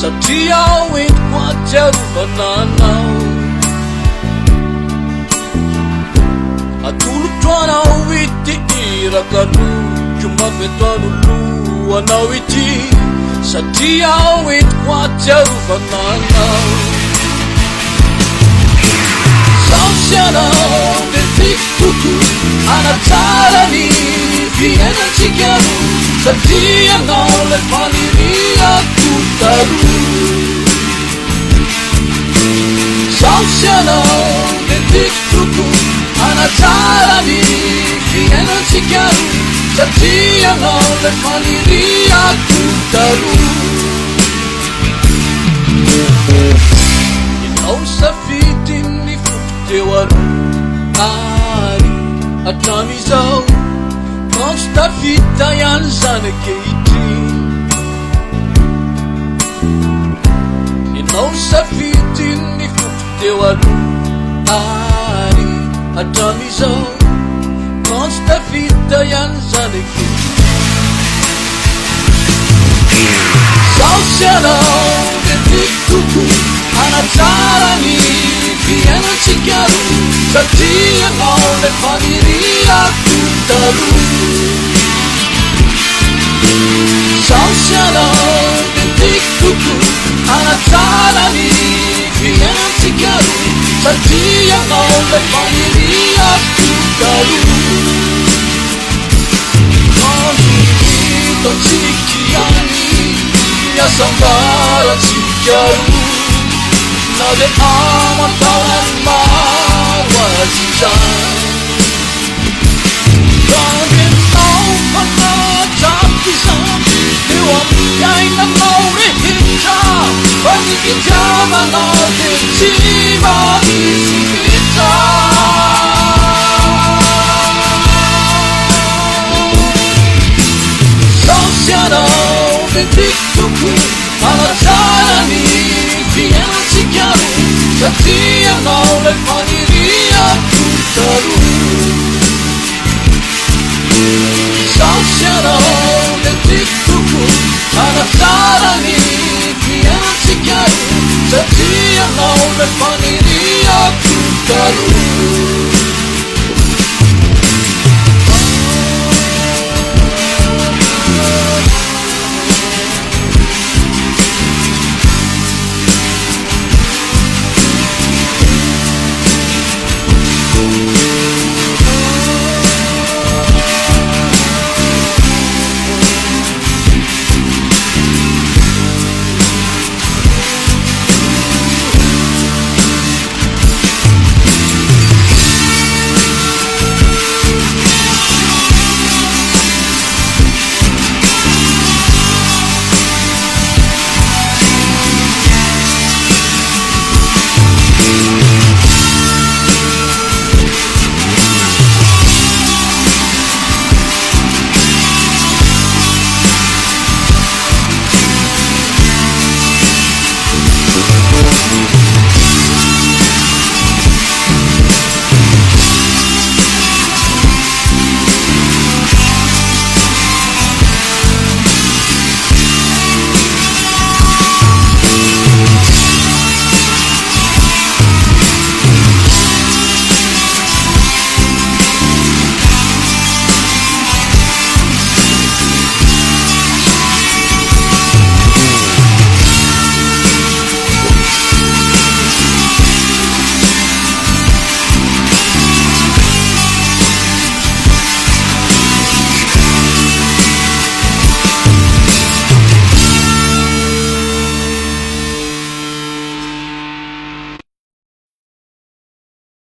satria entiko atiarovananao atolotroanao ity irakano komampetoanoloanao ity satria entiko atiarovananao saosianao de tikoko anatsarany fiainatsika satria anao le faniriako taro saosianao de tikoko anatsarany fiainatsika satria anao le faniriako taro inao safidiny teo ary atramizao kanso tafita ihany zanakehitry inao safidiny foko teo ary atramizao kanso tafita ihany zanakehitry saosianao de tikoko anatsarany fiainatsika satria anao le faniriako taro saosianao de tikoko anatsarany fiainatsika satria anao le faniriako taro manitotsikiany miasambaratsika na de amantaany maro azizany randenao fanatsakyzany eo amiainanao rehetra fa ny fitiavanao de tsy manisy fetra saosianao de tikoko anatsarany fiainatsika satria anao le faniriako taro saosianao de tikoko anatsarany fiainatsika satria anao le faniriako taro